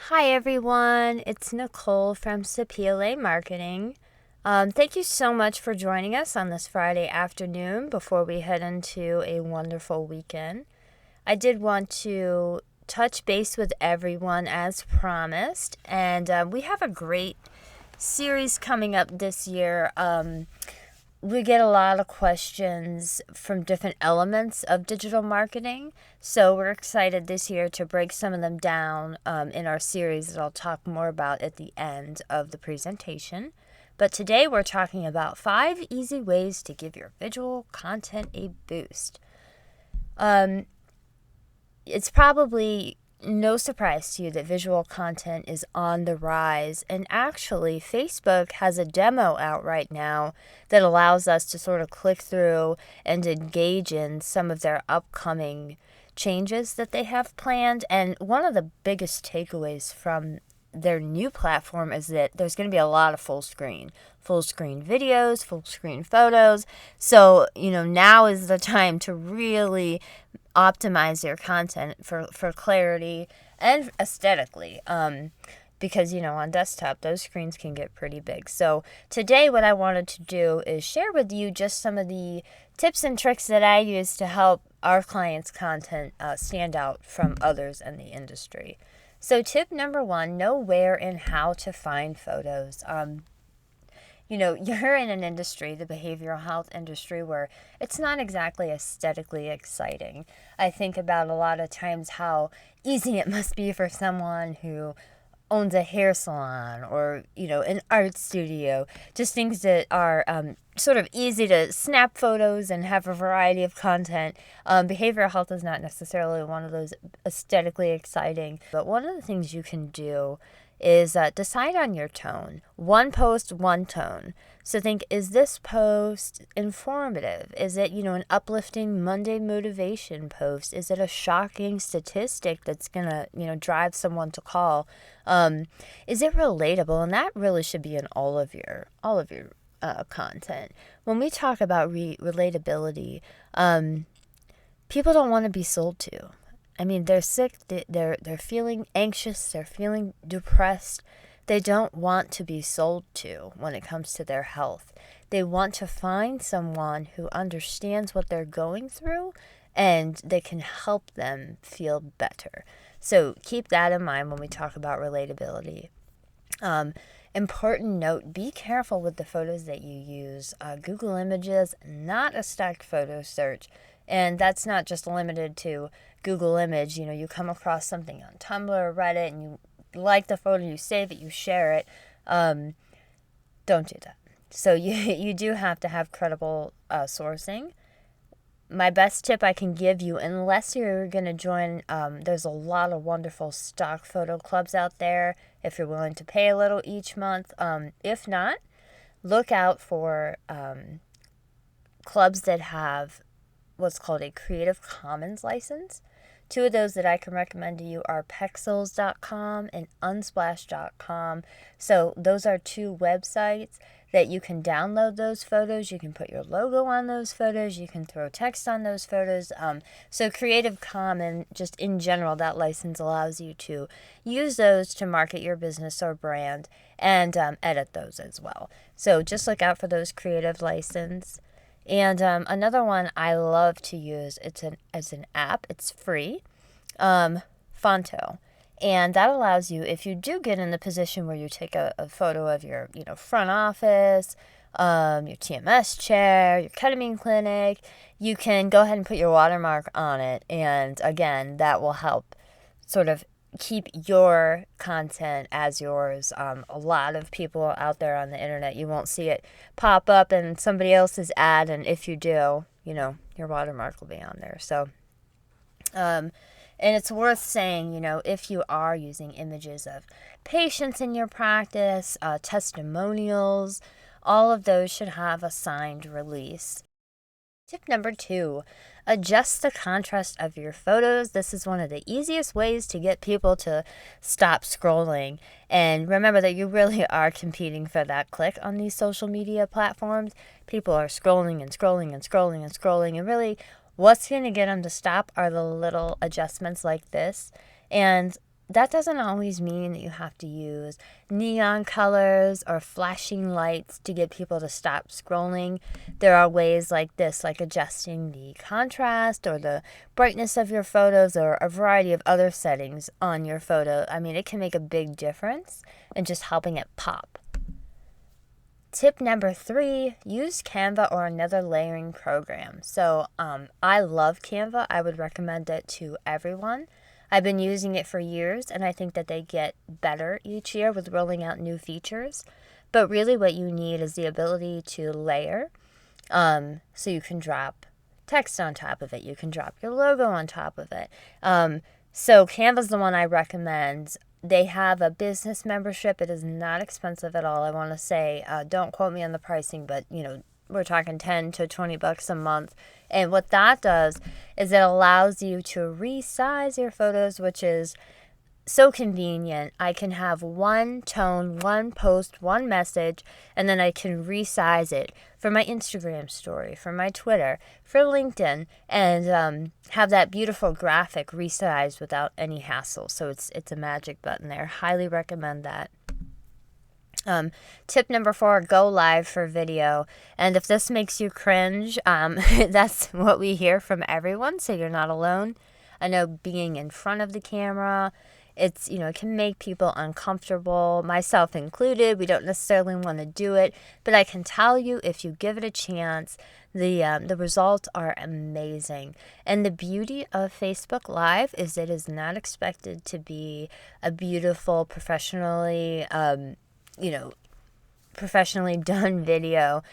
Hi everyone, it's Nicole from CPLA Marketing. Thank you so much for joining us on this Friday afternoon before we head into a wonderful weekend. I did want to touch base with everyone as promised, and we have a great series coming up this year. We get a lot of questions from different elements of digital marketing. So we're excited this year to break some of them down in our series that I'll talk more about at the end of the presentation. But today we're talking about 5 easy ways to give your visual content a boost. It's probably no surprise to you that visual content is on the rise, and actually Facebook has a demo out right now that allows us to sort of click through and engage in some of their upcoming changes that they have planned. And one of the biggest takeaways from their new platform is that there's going to be a lot of full screen videos, full screen photos. So, now is the time to really optimize your content for clarity and aesthetically. Because, on desktop, those screens can get pretty big. So today what I wanted to do is share with you just some of the tips and tricks that I use to help our clients' content stand out from others in the industry. So tip number 1, know where and how to find photos. You're in an industry, the behavioral health industry, where it's not exactly aesthetically exciting. I think about a lot of times how easy it must be for someone who owns a hair salon or, an art studio, just things that are sort of easy to snap photos and have a variety of content. Behavioral health is not necessarily one of those aesthetically exciting, but one of the things you can do is decide on your tone. One post, one tone. So think, is this post informative? Is it, an uplifting Monday motivation post? Is it a shocking statistic that's going to, drive someone to call? Is it relatable? And that really should be in all of your content. When we talk about relatability, people don't want to be sold to. I mean, they're sick, they're feeling anxious, they're feeling depressed. They don't want to be sold to when it comes to their health. They want to find someone who understands what they're going through and they can help them feel better. So keep that in mind when we talk about relatability. Important note, be careful with the photos that you use. Google Images, not a stock photo search. And that's not just limited to Google Image. You come across something on Tumblr or Reddit and you like the photo, you save it, you share it. Don't do that. So you do have to have credible sourcing. My best tip I can give you, unless you're going to join, there's a lot of wonderful stock photo clubs out there if you're willing to pay a little each month. If not, look out for clubs that have what's called a Creative Commons license. 2 of those that I can recommend to you are Pexels.com and Unsplash.com. So those are 2 websites that you can download those photos. You can put your logo on those photos. You can throw text on those photos. So Creative Commons, just in general, that license allows you to use those to market your business or brand and edit those as well. So just look out for those creative license. And another one I love to use, it's an app, it's free, Fonto. And that allows you, if you do get in the position where you take a photo of your, front office, your TMS chair, your ketamine clinic, you can go ahead and put your watermark on it. And again, that will help sort of keep your content as yours. A lot of people out there on the internet, you won't see it pop up in somebody else's ad, and if you do, your watermark will be on there. So, and it's worth saying, if you are using images of patients in your practice, testimonials, all of those should have a signed release. Tip number 2, adjust the contrast of your photos. This is one of the easiest ways to get people to stop scrolling. And remember that you really are competing for that click on these social media platforms. People are scrolling and scrolling and scrolling and scrolling. And really, what's going to get them to stop are the little adjustments like this. And that doesn't always mean that you have to use neon colors or flashing lights to get people to stop scrolling. There are ways like this, like adjusting the contrast or the brightness of your photos or a variety of other settings on your photo. I mean, it can make a big difference in just helping it pop. Tip number 3, use Canva or another layering program. So I love Canva. I would recommend it to everyone. I've been using it for years, and I think that they get better each year with rolling out new features. But really what you need is the ability to layer. So you can drop text on top of it. You can drop your logo on top of it. So Canva's the one I recommend. They have a business membership. It is not expensive at all. I want to say, don't quote me on the pricing, but we're talking 10 to 20 bucks a month. And what that does is it allows you to resize your photos, which is so convenient. I can have one tone, one post, one message, and then I can resize it for my Instagram story, for my Twitter, for LinkedIn, and have that beautiful graphic resized without any hassle. So it's a magic button there. Highly recommend that. Tip number 4, go live for video. And if this makes you cringe, that's what we hear from everyone, so you're not alone. I know being in front of the camera, it can make people uncomfortable, myself included. We don't necessarily want to do it, but I can tell you, if you give it a chance, the results are amazing. And the beauty of Facebook Live is it is not expected to be a beautiful, professionally done video.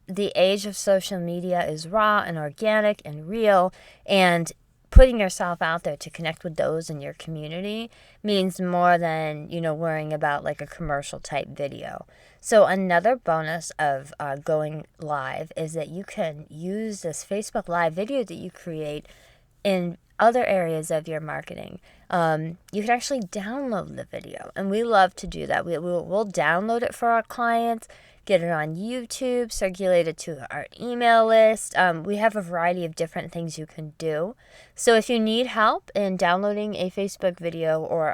The age of social media is raw and organic and real, and putting yourself out there to connect with those in your community means more than, worrying about like a commercial type video. So another bonus of going live is that you can use this Facebook Live video that you create in other areas of your marketing. You can actually download the video, and we love to do that. We'll download it for our clients, get it on YouTube, circulate it to our email list. We have a variety of different things you can do. So if you need help in downloading a Facebook video or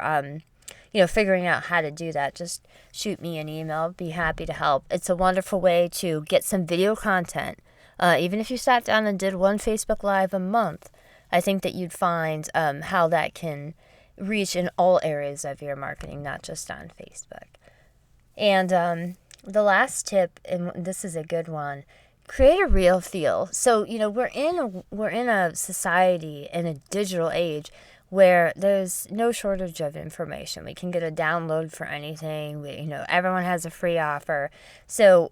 figuring out how to do that, just shoot me an email. Be happy to help. It's a wonderful way to get some video content. Even if you sat down and did one Facebook Live a month, I think that you'd find how that can reach in all areas of your marketing, not just on Facebook. And the last tip, and this is a good one, create a real feel. So, we're in a society, in a digital age, where there's no shortage of information. We can get a download for anything. Everyone has a free offer. So,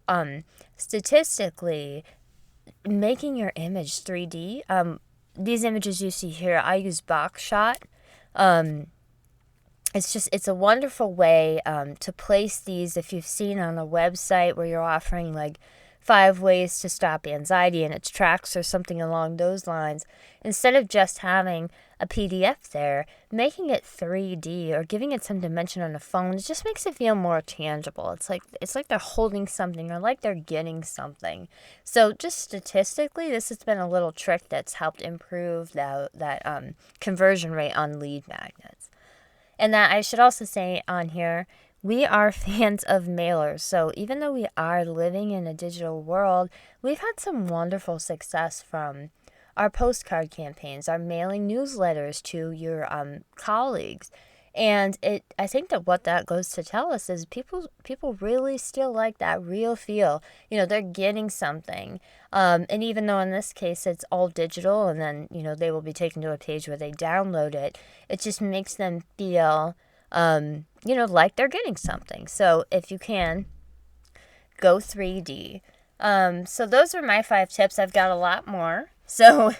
statistically, making your image 3D, these images you see here, I use BoxShot. It's a wonderful way to place these. If you've seen on a website where you're offering like 5 ways to stop anxiety and it's tracks or something along those lines, instead of just having a PDF there, making it 3D or giving it some dimension on the phone, it just makes it feel more tangible. It's like they're holding something or like they're getting something. So just statistically, this has been a little trick that's helped improve that conversion rate on lead magnets. And that I should also say on here, we are fans of mailers. So even though we are living in a digital world, we've had some wonderful success from our postcard campaigns, our mailing newsletters to your colleagues. And I think that what that goes to tell us is people really still like that real feel. They're getting something. And even though in this case it's all digital and then, they will be taken to a page where they download it, it just makes them feel, like they're getting something. So if you can, go 3D. So those are my 5 tips. I've got a lot more. So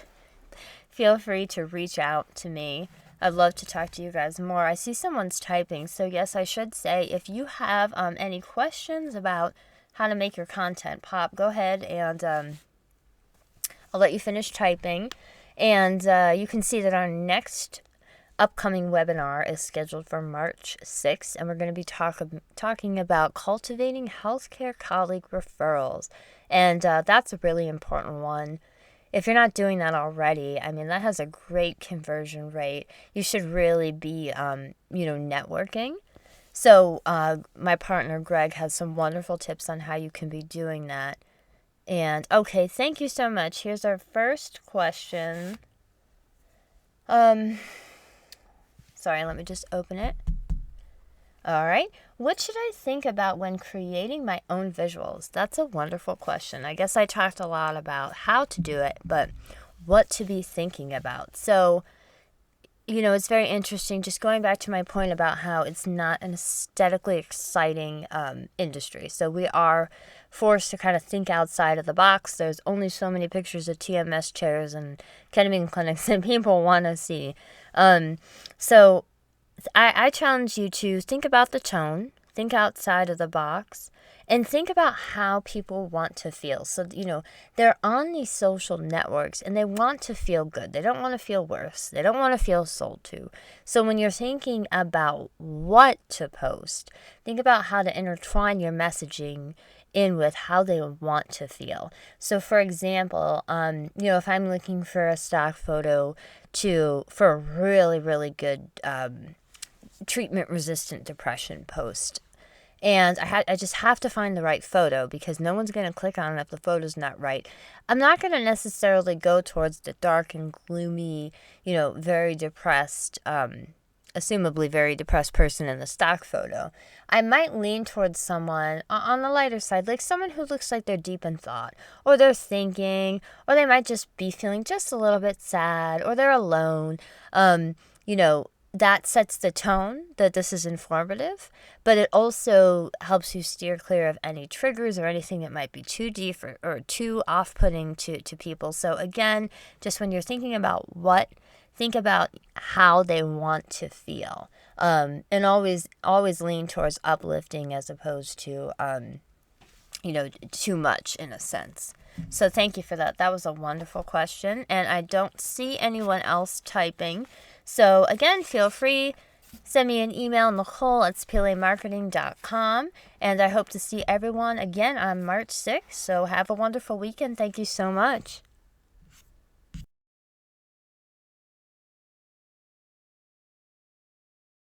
feel free to reach out to me. I'd love to talk to you guys more. I see someone's typing, so yes, I should say, if you have any questions about how to make your content pop, go ahead and I'll let you finish typing. And you can see that our next upcoming webinar is scheduled for March 6th, and we're going to be talking about cultivating healthcare colleague referrals. And that's a really important one. if you're not doing that already, I mean, that has a great conversion rate. You should really be, networking. So my partner, Greg, has some wonderful tips on how you can be doing that. And, okay, thank you so much. Here's our first question. Sorry, let me just open it. All right. What should I think about when creating my own visuals? That's a wonderful question. I guess I talked a lot about how to do it, but what to be thinking about. So, it's very interesting, just going back to my point about how it's not an aesthetically exciting industry. So we are forced to kind of think outside of the box. There's only so many pictures of TMS chairs and ketamine clinics that people want to see. So I challenge you to think about the tone, think outside of the box, and think about how people want to feel. So, they're on these social networks and they want to feel good. They don't want to feel worse. They don't want to feel sold to. So when you're thinking about what to post, think about how to intertwine your messaging in with how they want to feel. So for example, if I'm looking for a stock photo for a really, really good treatment-resistant depression post, and I just have to find the right photo because no one's going to click on it if the photo's not right. I'm not going to necessarily go towards the dark and gloomy, very depressed, assumably very depressed person in the stock photo. I might lean towards someone on the lighter side, like someone who looks like they're deep in thought, or they're thinking, or they might just be feeling just a little bit sad, or they're alone. That sets the tone that this is informative, but it also helps you steer clear of any triggers or anything that might be too deep or too off-putting to people. So again, just when you're thinking about think about how they want to feel, and always lean towards uplifting as opposed to too much in a sense. So thank you for that. That was a wonderful question, and I don't see anyone else typing. So again, feel free, send me an email, Nicole@spielemarketing.com, and I hope to see everyone again on March 6th. So have a wonderful weekend. Thank you so much.